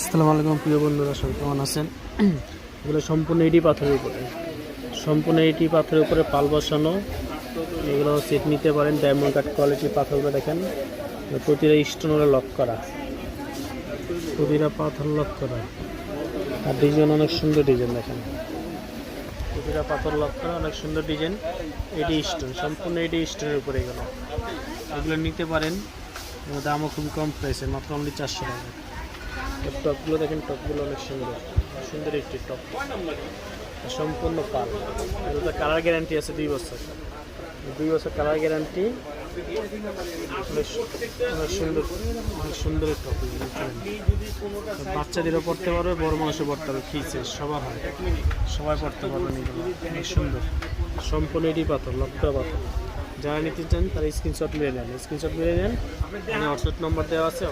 আসসালামু আলাইকুম প্রিয় বন্ধুরা, সবাই কেমন আছেন? এগুলো সম্পূর্ণ ইটি পাথরের উপরে পাল বসানো। এগুলো সেট নিতে পারেন। ডায়মন্ড কাট কোয়ালিটি পাথরগুলো দেখেন, প্রতিটা স্টোন লক করা, প্রতিটা পাথর লক করা। আর ডিজাইন অনেক সুন্দর ডিজাইন দেখেন, প্রতিটা পাথর লক করা, অনেক সুন্দর ডিজাইন। এটি স্টোন, সম্পূর্ণ এটি স্টোনের উপরে এগুলো নিতে পারেন। দামও খুবই কম প্রাইসে, মাত্র অনলি 400 টাকা। টপগুলো দেখেন, টপগুলো অনেক সুন্দর সুন্দর একটি টপ, সম্পূর্ণ পাল। এগুলোতে কালার গ্যারান্টি আছে 2 বছর কালার গ্যারান্টি। অনেক সুন্দর, অনেক সুন্দর টপ। বাচ্চাদেরও পড়তে পারবে, বড় মানুষও পড়তে পারবে, ফিসে সবার হয়, সবাই পড়তে পারবেন। এগুলো অনেক সুন্দর, সম্পূর্ণ এটি পাথর, লক্ষ্য পাথর। যারা নিতে চান তারা স্ক্রিনশট মেরে নেন। হোয়াটসঅ্যাপ নম্বর দেওয়া আছে।